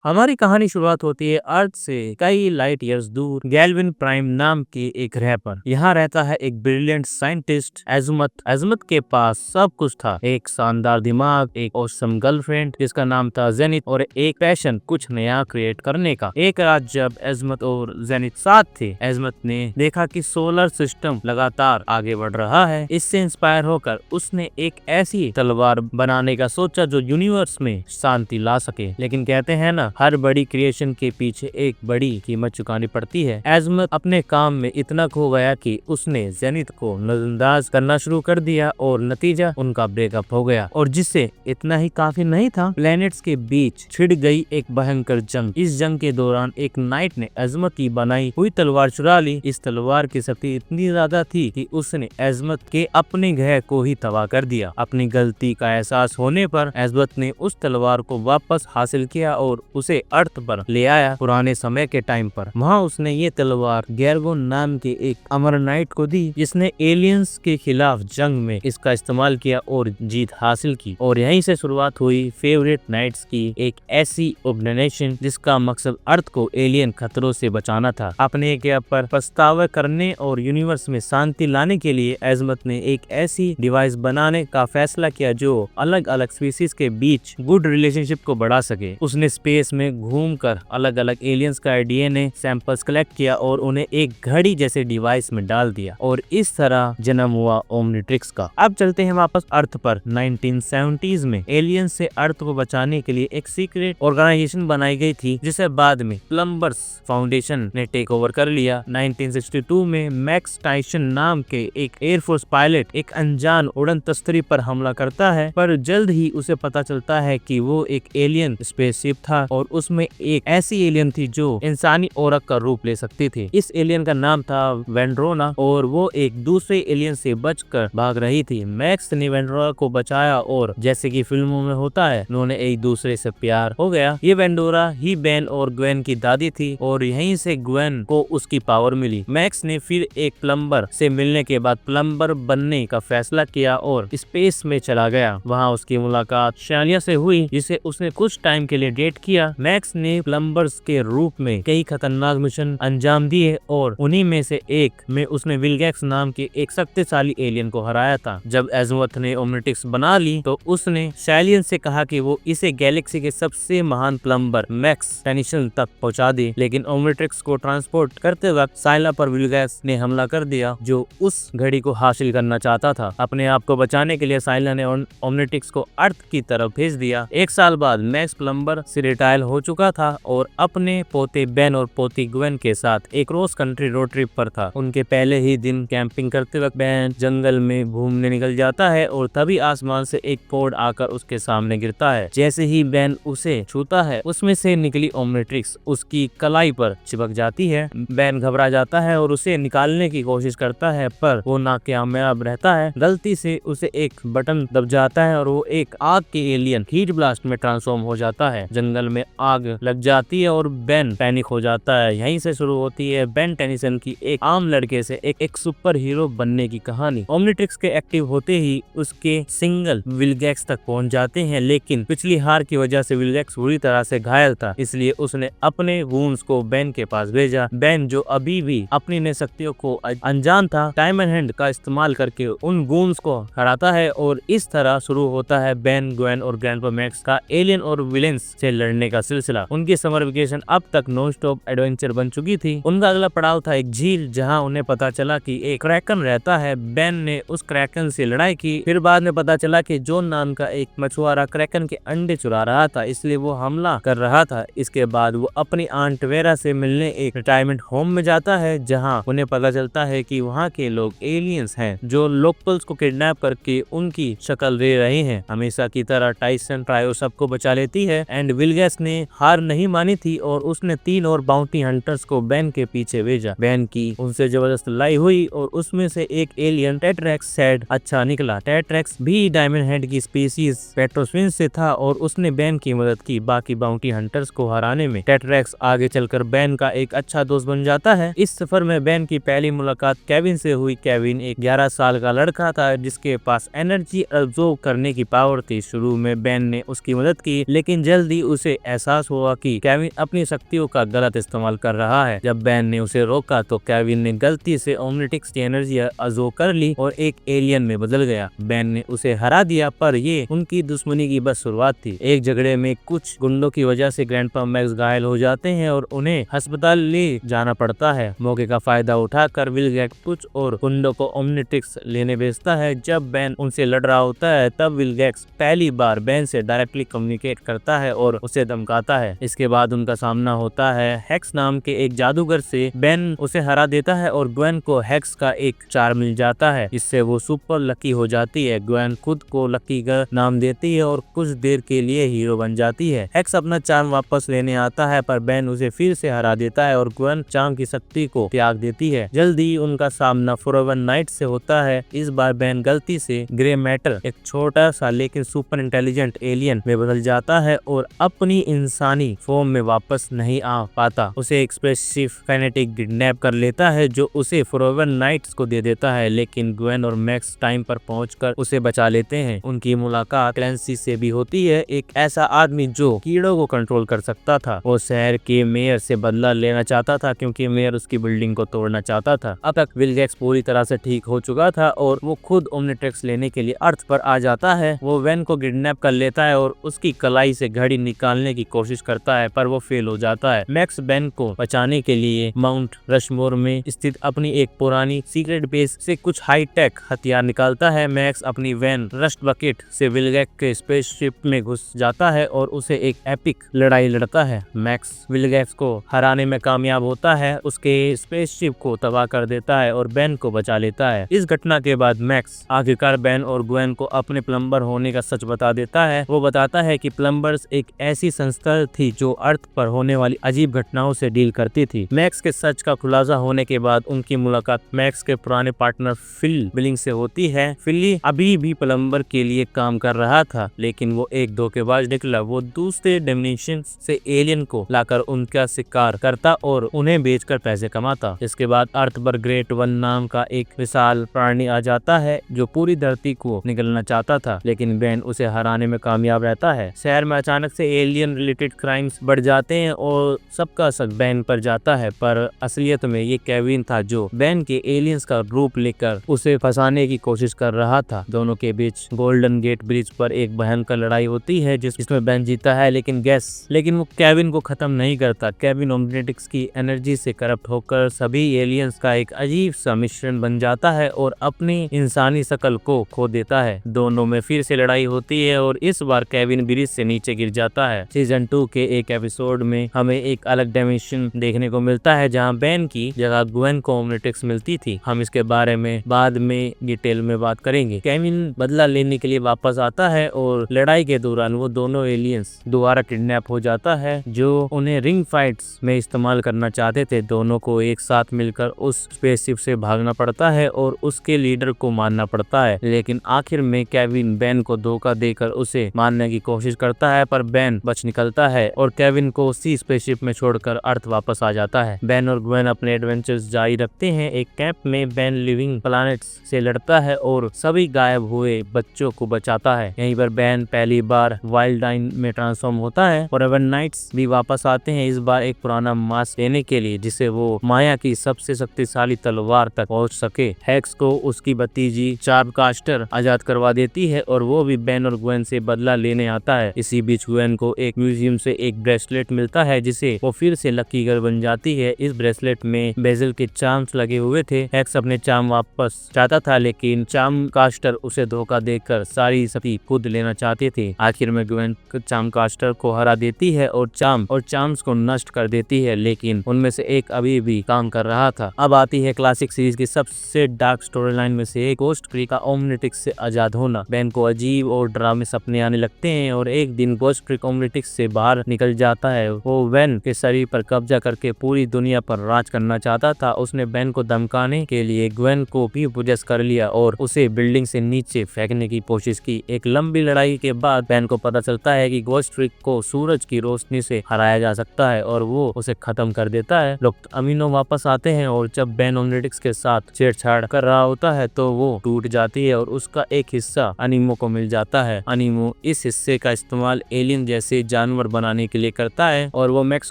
हमारी कहानी शुरुआत होती है अर्थ से कई लाइट ईयर्स दूर गैल्विन प्राइम नाम के एक ग्रह पर। यहाँ रहता है एक ब्रिलियंट साइंटिस्ट एज़ुमत। एज़ुमत के पास सब कुछ था, एक शानदार दिमाग, एक ऑसम गर्लफ्रेंड जिसका नाम था जेनिथ और एक पैशन कुछ नया क्रिएट करने का। एक रात जब एज़ुमत और जेनिथ साथ थे, एज़ुमत ने देखा कि सोलर सिस्टम लगातार आगे बढ़ रहा है। इससे इंस्पायर होकर उसने एक ऐसी तलवार बनाने का सोचा जो यूनिवर्स में शांति ला सके। लेकिन कहते हैं ना, हर बड़ी क्रिएशन के पीछे एक बड़ी कीमत चुकानी पड़ती है। एज़ुमत अपने काम में इतना खो गया कि उसने जेनिथ को नजरअंदाज करना शुरू कर दिया और नतीजा उनका ब्रेकअप हो गया। और जिससे इतना ही काफी नहीं था, प्लैनेट्स के बीच छिड़ गई एक भयंकर जंग। इस जंग के दौरान एक नाइट ने एज़ुमत की बनाई हुई तलवार चुरा ली। इस तलवार की शक्ति इतनी ज्यादा थी कि उसने एज़ुमत के अपने ग्रह को ही तबाह कर दिया। अपनी गलती का एहसास होने पर एज़ुमत ने उस तलवार को वापस हासिल किया और उसे अर्थ पर ले आया पुराने समय के टाइम पर। वहाँ उसने ये तलवार गैर्गोन नाम के एक अमर नाइट को दी, जिसने एलियंस के खिलाफ जंग में इसका इस्तेमाल किया और जीत हासिल की। और यहीं से शुरुआत हुई फेवरेट नाइट्स की एक ऐसी ऑर्गेनाइजेशन जिसका मकसद अर्थ को एलियन खतरों से बचाना था। अपने ग्रह पर पछतावा करने और यूनिवर्स में शांति लाने के लिए एज़ुमत ने एक ऐसी डिवाइस बनाने का फैसला किया जो अलग अलग स्पीसीज के बीच गुड रिलेशनशिप को बढ़ा सके। उसने स्पेस में घूमकर अलग अलग एलियंस का डीएनए सैंपल्स कलेक्ट किया और उन्हें एक घड़ी जैसे डिवाइस में डाल दिया और इस तरह जन्म हुआ ओमनिट्रिक्स का। अब चलते हैं वापस अर्थ पर। 1970s में एलियंस से अर्थ को बचाने के लिए एक सीक्रेट ऑर्गेनाइजेशन बनाई गई थी, जिसे बाद में प्लम्बर्स फाउंडेशन ने टेक ओवर कर लिया। 1962 में मैक्स टाइसन नाम के एक एयरफोर्स पायलट एक अनजान उड़न तस्तरी पर हमला करता है, पर जल्द ही उसे पता चलता है कि वो एक एलियन स्पेसशिप था और उसमें एक ऐसी एलियन थी जो इंसानी औरत का रूप ले सकती थी। इस एलियन का नाम था वेंड्रोना और वो एक दूसरे एलियन से बचकर भाग रही थी। मैक्स ने वेंड्रोना को बचाया और जैसे कि फिल्मों में होता है, उन्होंने एक दूसरे से प्यार हो गया। ये वेंडोरा ही बेन और ग्वेन की दादी थी और यहीं से ग्वेन को उसकी पावर मिली। मैक्स ने फिर एक प्लम्बर से मिलने के बाद प्लम्बर बनने का फैसला किया और स्पेस में चला गया। वहाँ उसकी मुलाकात शालिया से हुई, जिसे उसने कुछ टाइम के लिए डेट किया। मैक्स ने प्लम्बर्स के रूप में कई खतरनाक मिशन अंजाम दिए और उन्हीं में से एक में उसने विलगैक्स नाम के एक शक्तिशाली एलियन को हराया था। जब एज़ुमत ने ओमनिट्रिक्स बना ली तो उसने शालियन से कहा कि वो इसे गैलेक्सी के सबसे महान प्लम्बर मैक्स टेनिसन तक पहुंचा दे। लेकिन ओमनिट्रिक्स को ट्रांसपोर्ट करते वक्त साइला पर विलगैक्स ने हमला कर दिया, जो उस घड़ी को हासिल करना चाहता था। अपने आप को बचाने के लिए साइला ने ओमनिट्रिक्स को अर्थ की तरफ भेज दिया। एक साल बाद मैक्स प्लम्बर से रिटायर हो चुका था और अपने पोते बेन और पोती ग्वेन के साथ एक क्रॉस कंट्री रोड ट्रिप पर था। उनके पहले ही दिन कैंपिंग करते वक्त बेन जंगल में घूमने निकल जाता है और तभी आसमान से एक पोड आकर उसके सामने गिरता है। जैसे ही बेन उसे छूता है, उसमें से निकली ओमनिट्रिक्स उसकी कलाई पर चिपक जाती है। बेन घबरा जाता है और उसे निकालने की कोशिश करता है, पर वो नाकामयाब रहता है। गलती से उसे एक बटन दब जाता है और वो एक आग के एलियन हीट ब्लास्ट में ट्रांसफॉर्म हो जाता है। जंगल में आग लग जाती है और बेन पैनिक हो जाता है। यहीं से शुरू होती है बेन टेनिसन की एक आम लड़के से एक सुपर हीरो बनने की कहानी। ओमनिट्रिक्स के एक्टिव होते ही उसके सिंगल विलगैक्स तक पहुंच जाते हैं, लेकिन पिछली हार की वजह से विलगैक्स बुरी तरह से घायल था, इसलिए उसने अपने वूंड्स को बेन के पास भेजा। बेन, जो अभी भी अपनी नई शक्तियों को अनजान था, डायमंड हैंड का इस्तेमाल करके उन वूंड्स को हराता है और इस तरह शुरू होता है बेन, ग्वेन और ग्रैंडपा मैक्स का एलियन और विलेंस से लड़ने का सिलसिला। उनकी समर वेकेशन अब तक नॉन स्टॉप एडवेंचर बन चुकी थी। उनका अगला पड़ाव था एक झील, जहां उन्हें पता चला कि एक क्रैकन रहता है। बेन ने उस क्रैकन से लड़ाई की। फिर बाद में पता चला कि जॉन नाम का एक मछुआरा क्रैकन के अंडे चुरा रहा था, इसलिए वो हमला कर रहा था। इसके बाद वो अपनी आंट वेरा से मिलने एक रिटायरमेंट होम में जाता है, जहां उन्हें पता चलता है कि वहां के लोग एलियंस हैं जो लोकल्स को किडनैप करके उनकी शक्ल ले रहे हैं। हमेशा की तरह टाइसन ट्रायो सबको बचा लेती है एंड विलगैक्स ने हार नहीं मानी थी और उसने 3 और बाउंटी हंटर्स को बेन के पीछे भेजा। बेन की उनसे जबरदस्त लड़ाई हुई और उसमें से एक एलियन टेट्रैक्स सैड अच्छा निकला। टेट्रैक्स भी डायमंड हेड की स्पीसीज पेट्रोस्विन से था और उसने बेन की मदद की बाकी बाउंटी हंटर्स को हराने में। टेट्रैक्स आगे चलकर बेन का एक अच्छा दोस्त बन जाता है। इस सफर में बेन की पहली मुलाकात केविन से हुई। केविन एक 11 साल का लड़का था जिसके पास एनर्जी अब्सॉर्ब करने की पावर थी। शुरू में बेन ने उसकी मदद की, लेकिन जल्दी उसे एहसास हुआ कि केविन अपनी शक्तियों का गलत इस्तेमाल कर रहा है। जब बेन ने उसे रोका तो केविन ने गलती से ओमनिट्रिक्स की एनर्जी अब्सॉर्ब कर ली और एक एलियन में बदल गया। बेन ने उसे हरा दिया, पर ये उनकी दुश्मनी की बस शुरुआत थी। एक झगड़े में कुछ गुंडों की वजह से ग्रैंडपा मैक्स घायल हो जाते हैं और उन्हें अस्पताल ले जाना पड़ता है। मौके का फायदा उठाकर विल गेट्स कुछ और गुंडों को ओमनिट्रिक्स लेने भेजता है। जब बेन उनसे लड़ रहा होता है तब विल गेट्स पहली बार बेन से डायरेक्टली कम्युनिकेट करता है और उसे धमकाता है। इसके बाद उनका सामना होता है हेक्स नाम के एक जादूगर से। बेन उसे हरा देता है और ग्वेन को हेक्स का एक चार मिल जाता है, इससे वो सुपर लकी हो जाती है। ग्वेन खुद को लकी का नाम देती है और कुछ देर के लिए हीरो बन जाती है। हेक्स अपना चार्म वापस लेने आता है पर बेन उसे फिर से हरा देता है और ग्वेन चार्म की शक्ति को त्याग देती है। जल्दी उनका सामना फॉरएवर नाइट से होता है। इस बार बेन गलती से ग्रे मैटर, एक छोटा सा लेकिन सुपर इंटेलिजेंट एलियन में बदल जाता है और अपनी इंसानी फॉर्म में वापस नहीं आ पाता। उसे एक स्पेसशिप फेनेटिक किडनैप कर लेता है जो उसे फॉरएवर नाइट्स को दे देता है, लेकिन ग्वेन और मैक्स टाइम पर पहुंचकर उसे बचा लेते हैं। उनकी मुलाकात क्लेंसी से भी होती है, एक ऐसा आदमी जो कीड़ों को कंट्रोल कर सकता था। वो शहर के मेयर से बदला लेना चाहता था क्योंकि मेयर उसकी बिल्डिंग को तोड़ना चाहता था। अब तक विल गेट्स पूरी तरह से ठीक हो चुका था और वो खुद ओमनिट्रिक्स लेने के लिए अर्थ पर आ जाता है। वो वेन को किडनैप कर लेता है और उसकी कलाई से घड़ी निकालने की कोशिश करता है पर वो फेल हो जाता है। मैक्स बेन को बचाने के लिए माउंट रशमोर में स्थित अपनी एक पुरानी सीक्रेट बेस से कुछ हाई टेक हथियार निकालता है। मैक्स अपनी वैन रस्ट बकेट से विल गेट्स के स्पेसशिप में घुस जाता है और उसे एक एपिक लड़ाई लड़ता है। मैक्स विल गेट्स को हराने में कामयाब होता है, उसके स्पेसशिप को तबाह कर देता है और बेन को बचा लेता है। इस घटना के बाद मैक्स आखिरकार बेन और ग्वेन को अपने प्लम्बर होने का सच बता देता है। वो बताता है कि प्लम्बर्स एक ऐसी संस्था थी जो अर्थ पर होने वाली अजीब घटनाओं से डील करती थी। मैक्स के सच का खुलासा होने के बाद उनकी मुलाकात मैक्स के पुराने पार्टनर फिल बिलिंग से होती है। फिली अभी भी प्लम्बर के लिए काम कर रहा था, लेकिन वो एक धोखेबाज निकला। वो दूसरे डायमेंशन से एलियन को लाकर उनका शिकार करता और उन्हें बेचकर पैसे कमाता। इसके बाद अर्थ पर ग्रेट वन नाम का एक विशाल प्राणी आ जाता है जो पूरी धरती को निगलना चाहता था, लेकिन बेन उसे हराने में कामयाब रहता है। शहर में अचानक से एलियन रिलेटेड क्राइम्स बढ़ जाते हैं और सबका शक बेन पर जाता है, पर असलियत में ये केविन था जो बेन के एलियंस का रूप लेकर उसे फंसाने की कोशिश कर रहा था। दोनों के बीच गोल्डन गेट ब्रिज पर एक भयंकर लड़ाई होती है जिसमें बेन जीता है, लेकिन वो केविन को खत्म नहीं करता। केविन ओमनिट्रिक्स की एनर्जी से करप्ट होकर सभी एलियंस का एक अजीब सा मिश्रण बन जाता है और अपनी इंसानी शकल को खो देता है। दोनों में फिर से लड़ाई होती है और इस बार केविन ब्रिज से नीचे गिर जाता है। सीजन 2 के एक एपिसोड में हमें एक अलग डायमेंशन देखने को मिलता है जहां बेन की जगह ग्वेन को ओमनिट्रिक्स मिलती थी। हम इसके बारे में बाद में डिटेल में बात करेंगे। केविन बदला लेने के लिए वापस आता है और लड़ाई के दौरान वो दोनों एलियंस दोबारा किडनैप हो जाता है जो उन्हें रिंग फाइट्स में इस्तेमाल करना चाहते थे। दोनों को एक साथ मिलकर उस स्पेसशिप से भागना पड़ता है और उसके लीडर को मारना पड़ता है, लेकिन आखिर में केविन बेन को धोखा देकर उसे मारने की कोशिश करता है पर बेन बच निकलता है और केविन को उसी स्पेसशिप में छोड़कर अर्थ वापस आ जाता है। बेन और ग्वेन अपने एडवेंचर्स जारी रखते हैं। एक कैंप में बेन लिविंग प्लैनेट्स से लड़ता है और सभी गायब हुए बच्चों को बचाता है। यहीं पर बेन पहली बार वाइल्डाइन में ट्रांसफॉर्म होता है। फॉरएवर नाइट्स भी वापस आते हैं, इस बार एक पुराना मास्क लेने के लिए जिसे वो माया की सबसे शक्तिशाली तलवार तक पहुंच सके। हेक्स को उसकी भतीजी चार्मकास्टर आजाद करवा देती है और वो भी बेन और ग्वेन से बदला लेने आता है। इसी बीच ग्वेन को एक म्यूजियम से एक ब्रेसलेट मिलता है जिसे वो फिर से लकी गर्ल बन जाती है। इस ब्रेसलेट में बेजल के चार्म्स लगे हुए थे। हेक्स अपने चार्म वापस चाहता था, लेकिन चार्मकास्टर उसे धोखा देकर सारी शक्ति खुद लेना चाहते थे। आखिर में ग्वेन चार्मकास्टर को हरा देती है और चार्म्स को नष्ट कर देती है, लेकिन उनमें से एक अभी भी काम कर रहा था। अब आती है क्लासिक सीरीज की सबसे डार्क स्टोरी लाइन में से एक, गोस्ट क्रीक का ओमनिट्रिक्स से आजाद होना। बेन को अजीब और डरावने सपने आने लगते हैं और एक दिन गोस्ट क्रीक ओमनिट्रिक्स से बाहर निकल जाता है। वो बेन के शरीर पर कब्जा करके पूरी दुनिया पर राज करना चाहता था। उसने बेन को धमकाने के लिए ग्वेन को भी पोजेस कर लिया और उसे बिल्डिंग से नीचे फेंकने की कोशिश की। एक लंबी लड़ाई के बाद बेन को पता चलता है कि गोस्ट क्रीक को सूरज की रोशनी से हराया जा सकता है और वो उसे खत्म कर देता है। डॉक्टर अमीनो वापस आते हैं और जब बेन ओमनिट्रिक्स के साथ छेड़छाड़ कर रहा होता है तो वो टूट जाती है और उसका एक हिस्सा अनीमो को मिल जाता है। अनीमो इस हिस्से का इस्तेमाल एलियन जैसे जानवर बनाने के लिए करता है और वो मैक्स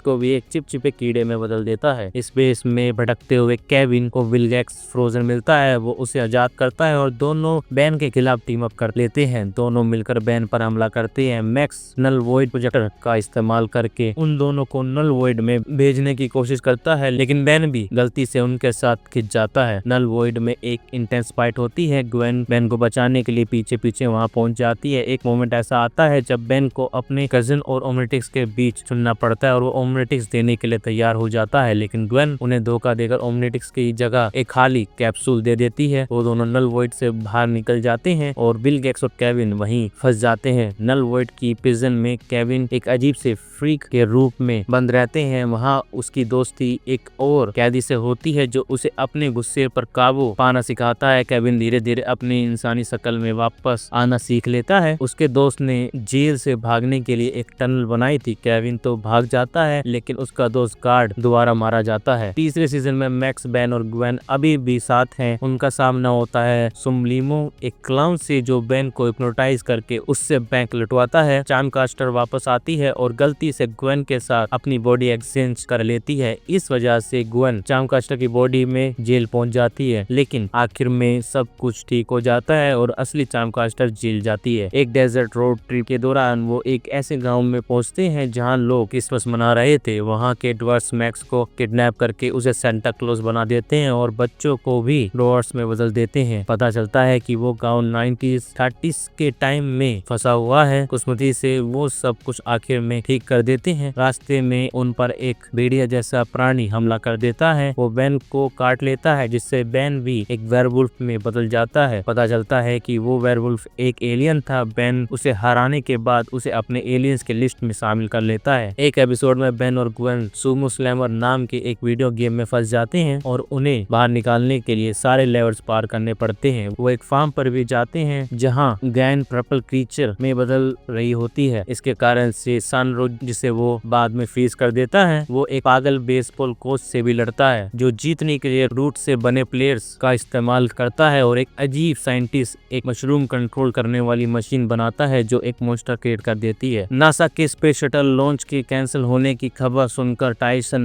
को भी एक चिपचिपे कीड़े में बदल देता है। स्पेस में भटकते हुए केविन को विलगैक्स फ्रोजन मिलता है, वो उसे आजाद करता है और दोनों बैन के खिलाफ टीम अप कर लेते हैं। दोनों मिलकर बैन पर हमला करते हैं। मैक्स नल वॉइड प्रोजेक्टर का इस्तेमाल करके उन दोनों को नल वॉइड में भेजने की कोशिश करता है, लेकिन बैन भी गलती से उनके साथ खिंच जाता है। नल वॉइड में एक इंटेंस फाइट होती है। ग्वेन बैन को बचाने के लिए पीछे पीछे वहां पहुंच जाती है। एक मोमेंट ऐसा आता है जब बैन को अपने कजिन और ओमनिट्रिक्स के बीच चुनना पड़ता है और वो ओमनिट्रिक्स देने के लिए तैयार हो जाता है, लेकिन ग्वेन उन्हें धोखा देकर ओमनिट्रिक्स की जगह एक खाली कैप्सूल दे देती है। वो दोनों नल वॉइड से बाहर निकल जाते हैं और विलगैक्स और केविन वहीं फंस जाते हैं। नल वॉइड की प्रिजन में केविन एक अजीब से फ्रीक के रूप में बंद रहते हैं। वहाँ उसकी दोस्ती एक और कैदी से होती है जो उसे अपने गुस्से पर काबू पाना सिखाता है। केविन धीरे धीरे अपनी इंसानी शक्ल में वापस आना सीख लेता है। उसके दोस्त ने जेल से भागने के लिए एक टनल बनाई थी। केविन तो भाग जाता है, लेकिन उसका दोस्त गार्ड दोबारा मारा जाता है। तीसरे सीजन में मैक्स, बैन और ग्वेन अभी भी साथ हैं। उनका सामना होता है सुमलिमो, एक क्लाउन से जो बैन को हिप्नोटाइज करके उससे बैंक लुटवाता है। चार्मकास्टर वापस आती है और गलती से ग्वेन के साथ अपनी बॉडी एक्सचेंज कर लेती है। इस वजह से ग्वेन चार्मकास्टर की बॉडी में जेल पहुंच जाती है, लेकिन आखिर में सब कुछ ठीक हो जाता है और असली चार्मकास्टर जेल जाती है। एक डेजर्ट रोड ट्रिप के दौरान वो एक ऐसे गांव में पहुंचते हैं जहां लोग क्रिसमस मना रहे थे। वहां के ड्वर्स मैक्स को किडनैप करके उसे सेंटा क्लॉज बना देते हैं और बच्चों को भी ड्वर्स में बदल देते हैं। पता चलता है कि वो गांव 1930s के टाइम में फंसा हुआ है। कुस्मती से वो सब कुछ आखिर में ठीक कर देते हैं। रास्ते में उन पर एक भेड़िया जैसा प्राणी हमला कर देता है। वो बैन को काट लेता है, जिससे बैन भी एक वेयरवुल्फ में बदल जाता है। पता चलता है कि वो वेयरवुल्फ एक एलियन था। बैन उसे हराने के बाद उसे अपने एलियंस के लिस्ट में शामिल कर लेता है। एक एपिसोड में बैन और ग्वेन सुमो स्लैमर नाम के एक वीडियो गेम में फंस जाते हैं और उन्हें बाहर निकालने के लिए सारे लेवल्स पार करने पड़ते हैं। वो एक फार्म पर भी जाते हैं जहाँ गैन पर्पल क्रीचर में बदल रही होती है। इसके कारण से सनरो, जिसे वो बाद में फ्रीज कर देता है, वो एक पागल बेसबॉल कोच से भी लड़ता है जो जीतने के लिए रूट से बने प्लेयर्स का इस्तेमाल करता है और एक अजीब साइंटिस्ट एक मशरूम कंट्रोल करने वाली मशीन बनाता है जो एक मॉन्स्टर क्रिएट कर देती है। नासा के स्पेस शटल लॉन्च के कैंसिल होने की खबर सुनकर टाइसन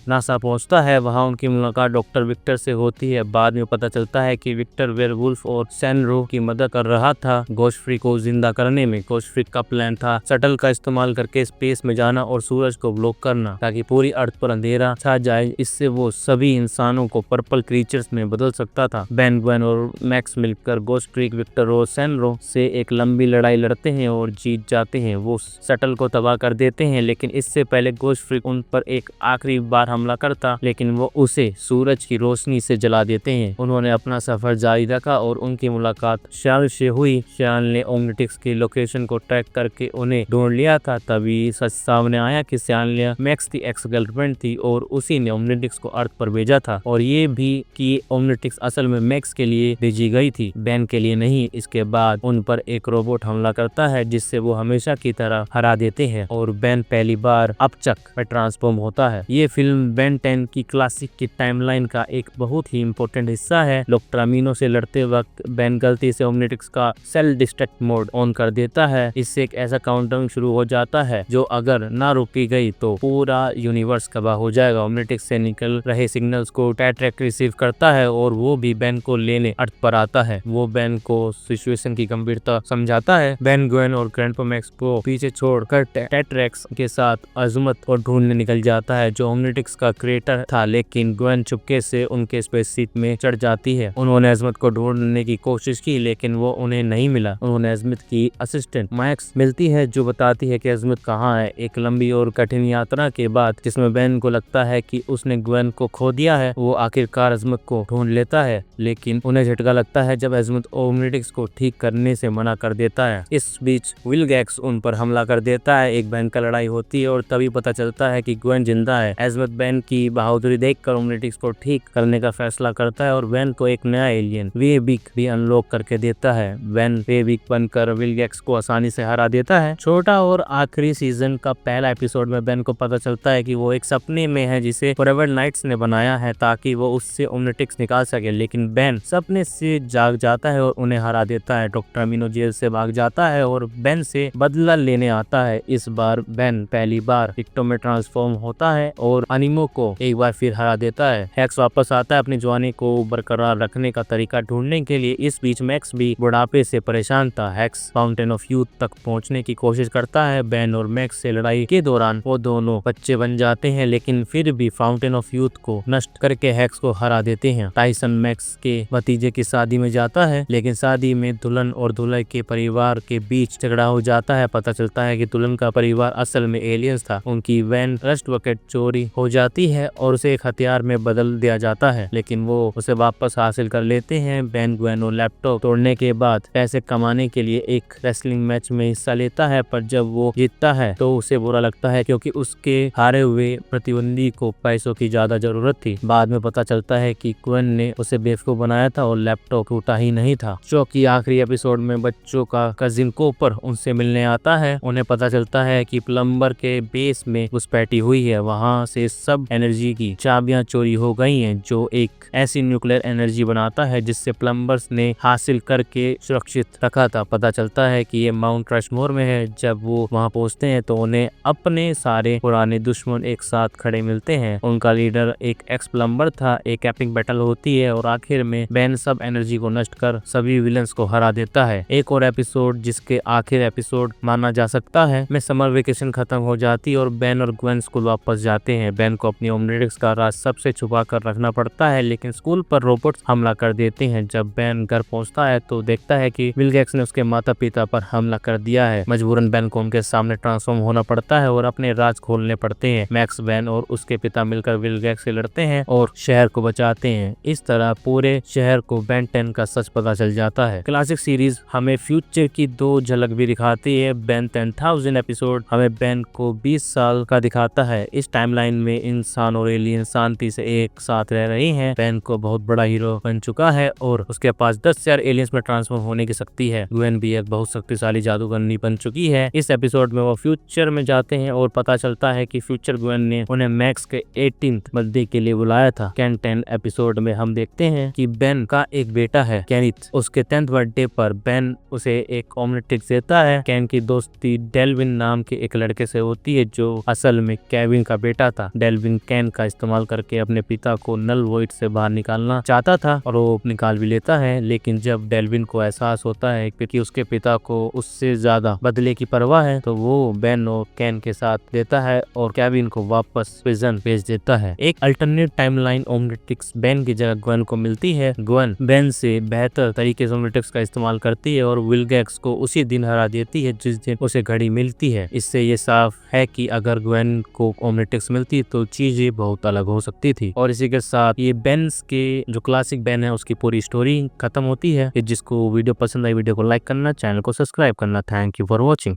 नासा पहुंचता है। वहां उनकी मुलाकात डॉक्टर विक्टर से होती है। बाद में पता चलता है कि विक्टर वेयरवुल्फ और सैनरो की मदद कर रहा था गोस्टफ्री को जिंदा करने में। गोस्टफ्री का प्लान था शटल का इस्तेमाल करके स्पेस में जाना और सूरज को ब्लॉक करना ताकि पूरी अर्थ पर अंधेरा छा जाए। इससे वो सभी इंसानों को पर्पल क्रीचर्स में बदल सकता था। बैन, ग्वेन और मैक्स मिलकर गोस्टफ्री, विक्टर और सैनरो से एक लंबी लड़ाई लड़ते हैं और जीत जाते हैं। वो शटल को तबाह कर देते हैं, लेकिन इससे पहले गोस्टफ्री उन पर एक आखिरी बार हमला करता, लेकिन वो उसे सूरज की रोशनी से जला देते हैं। उन्होंने अपना सफर जारी रखा और उनकी मुलाकात श्याल से हुई। श्याल ने ओमनिट्रिक्स की लोकेशन को ट्रैक करके उन्हें ढूंढ लिया था। तभी सच सामने आया कि श्याल मैक्स की एक्स गर्लफ्रेंड थी और उसी ने ओमनिट्रिक्स को अर्थ पर भेजा था, और ये भी कि ओमनिट्रिक्स असल में मैक्स के लिए भेजी गई थी, बैन के लिए नहीं। इसके बाद उन पर एक रोबोट हमला करता है जिससे वो हमेशा की तरह हरा देते हैं और बैन पहली बार अपचक में ट्रांसफॉर्म होता है। ये फिल्म बैन 10 की क्लासिक की टाइमलाइन का एक बहुत ही इम्पोर्टेंट हिस्सा है। डॉक्टर अमीनो से लड़ते वक्त बैन गलती से ओमनिट्रिक्स का सेल डिस्ट्रक्ट मोड ऑन कर देता है। इससे एक ऐसा काउंटडाउन शुरू हो जाता है जो अगर ना रोकी गई तो पूरा यूनिवर्स तबाह हो जाएगा। ओमनिट्रिक्स से निकल रहे सिग्नल्स को टेट्रैक रिसीव करता है और वो भी बैन को लेने अर्थ पर आता है। वो बैन को सिचुएशन की गंभीरता समझाता है। बैन, ग्वेन और ग्रैंडपा मैक्स को पीछे छोड़कर टेट्रैक्स के साथ अजमत को ढूंढने निकल जाता है जो ओमनिट्रिक्स का क्रिएटर था, लेकिन ग्वेन चुपके से उनके स्पेसशिप में चढ़ जाती है। उन्होंने अजमत को ढूंढने की कोशिश की, लेकिन वो उन्हें नहीं मिला। उन्होंने अजमत की असिस्टेंट मैक्स मिलती है जो बताती है कि अजमत कहाँ है। एक लंबी और कठिन यात्रा के बाद जिसमें बैन को लगता है कि उसने ग्वेन को खो दिया है, वो आखिरकार अजमत को ढूंढ लेता है, लेकिन उन्हें झटका लगता है जब अजमत ओमनिट्रिक्स को ठीक करने से मना कर देता है। इस बीच विलगैक्स उन पर हमला कर देता है। एक बैन का लड़ाई होती है और तभी पता चलता है कि ग्वेन जिंदा है। अजमत बैन की बहादुरी देखकर ओमनिट्रिक्स को ठीक करने का फैसला करता है और बैन को एक नया एलियन वेबिक भी अनलॉक करके देता है। बैन वेबिक बनकर विलगैक्स को आसानी से हरा देता है। छोटा और आखिरी सीजन का पहला एपिसोड में बैन को पता चलता है कि वो एक सपने में है जिसे फॉरएवर नाइट्स ने बनाया है ताकि वो उससे ओमनिट्रिक्स निकाल सके, लेकिन बैन सपने से जाग जाता है और उन्हें हरा देता है। डॉक्टर अमीनो जेल से भाग जाता है और बैन से बदला लेने आता है। है। इस बार बेन पहली बार इक्टो में ट्रांसफॉर्म होता है और अनिमो को एक बार फिर हरा देता है। हेक्स वापस आता है अपनी जवानी को बरकरार रखने का तरीका ढूंढने के लिए। इस बीच मैक्स भी बुढ़ापे से परेशान था। हेक्स फाउंटेन ऑफ यूथ तक पहुंचने की कोशिश करता है। बेन और मैक्स से लड़ाई के दौरान वो दोनों बच्चे बन जाते हैं, लेकिन फिर भी फाउंटेन ऑफ यूथ को नष्ट करके हेक्स को हरा देते हैं। टाइसन मैक्स के भतीजे की शादी में जाता है, लेकिन शादी में दुल्हन और दूल्हे के परिवार के बीच झगड़ा हो जाता है। पता चलता है कि दुल्हन का परिवार असल में एलियंस था। उनकी वैन रस्ट बकेट चोरी हो जाती है और उसे एक हथियार में बदल दिया जाता है, लेकिन वो उसे वापस हासिल कर लेते हैं। बेन ग्वेन और लैपटॉप तोड़ने के बाद पैसे कमाने के लिए एक रेसलिंग मैच में हिस्सा लेता है, पर जब वो जीतता है तो उसे बुरा लगता है क्योंकि उसके हारे हुए प्रतिद्वंदी को पैसों की ज्यादा जरूरत थी। बाद में पता चलता है कि ग्वेन ने उसे बेवकूफ बनाया था और लैपटॉप टूटा ही नहीं था। शो की आखिरी एपिसोड में बच्चों का कजिन कोपर उनसे मिलने आता है। उन्हें पता चलता है कि प्लम्बर के बेस में घुसपैठी हुई है। वहाँ से सब एनर्जी की चाबियां चोरी हो गई हैं, जो एक ऐसी न्यूक्लियर एनर्जी बनाता है जिससे प्लम्बर्स ने हासिल करके सुरक्षित रखा था। पता चलता है कि ये माउंट रशमोर में है। जब वो वहाँ पहुँचते हैं तो उन्हें अपने सारे पुराने दुश्मन एक साथ खड़े मिलते हैं। उनका लीडर एक एक्स प्लम्बर था। एक एपिक बैटल होती है और आखिर में बेन सब एनर्जी को नष्ट कर सभी विलन्स को हरा देता है। एक और एपिसोड, जिसके आखिर एपिसोड माना जा सकता है, में समर वेकेशन खत्म हो जाती है और बेन और ग्वेन स्कूल वापस जाते हैं। बेन को अपनी ओमनिट्रिक्स का राज सबसे छुपा कर रखना पड़ता है, लेकिन स्कूल पर रोबोट्स हमला कर देते हैं। जब बेन घर पहुंचता है तो देखता है कि विलगैक्स ने उसके माता पिता पर हमला कर दिया है। मजबूरन बेन को उनके सामने ट्रांसफॉर्म होना पड़ता है और अपने राज खोलने पड़ते हैं। मैक्स, बेन और उसके पिता मिलकर विलगैक्स से लड़ते हैं और शहर को बचाते हैं। इस तरह पूरे शहर को बेन 10 का सच पता चल जाता है। क्लासिक सीरीज हमें फ्यूचर की 2 झलक भी दिखाती है। बेन 10,000 एपिसोड हमें बेन को 20 साल का दिखाता है। इस टाइमलाइन में इंसान और एलियन शांति से एक साथ रह रही हैं। बेन को बहुत बड़ा हीरो बन चुका है और उसके पास 10,000 एलियंस में ट्रांसफॉर्म होने की शक्ति है। ग्वेन भी एक बहुत शक्तिशाली जादूगरनी बन चुकी है। इस एपिसोड में वो फ्यूचर में जाते हैं और पता चलता है कि फ्यूचर ग्वेन ने उन्हें मैक्स के 18th बर्थडे के लिए बुलाया था। कैन 10 एपिसोड में हम देखते हैं कि बेन का एक बेटा है, केनिथ। उसके 10th बर्थडे पर बेन उसे एक ओमनिट्रिक्स देता है। कैन की दोस्ती डेल्विन नाम के एक लड़के से होती है, जो असल में केविन का बेटा था। डेल्विन कैन का इस्तेमाल करके अपने पिता को नल वॉइड से बाहर निकालना चाहता था और वो निकाल भी लेता है, लेकिन जब डेल्विन को एहसास होता है कि उसके पिता को उससे ज्यादा बदले की परवाह है, तो वो बेन और कैन के साथ देता है और केविन को वापस प्रिजन भेज देता है। एक अल्टरनेट टाइमलाइन ओमनिट्रिक्स बेन की जगह ग्वेन को मिलती है। ग्वेन बेन से बेहतर तरीके से ओमनिट्रिक्स का इस्तेमाल करती है और विलगैक्स को उसी दिन हरा देती है जिस दिन उसे घड़ी मिलती है। इससे ये साफ है कि अगर ग्वेन को ओमनिट्रिक्स मिलती तो चीजें बहुत अलग हो सकती थी। और इसी के साथ ये बेन्स के जो क्लासिक बेन है उसकी पूरी स्टोरी खत्म होती है। जिसको वीडियो पसंद आई, वीडियो को लाइक करना, चैनल को सब्सक्राइब करना। Thank you for watching.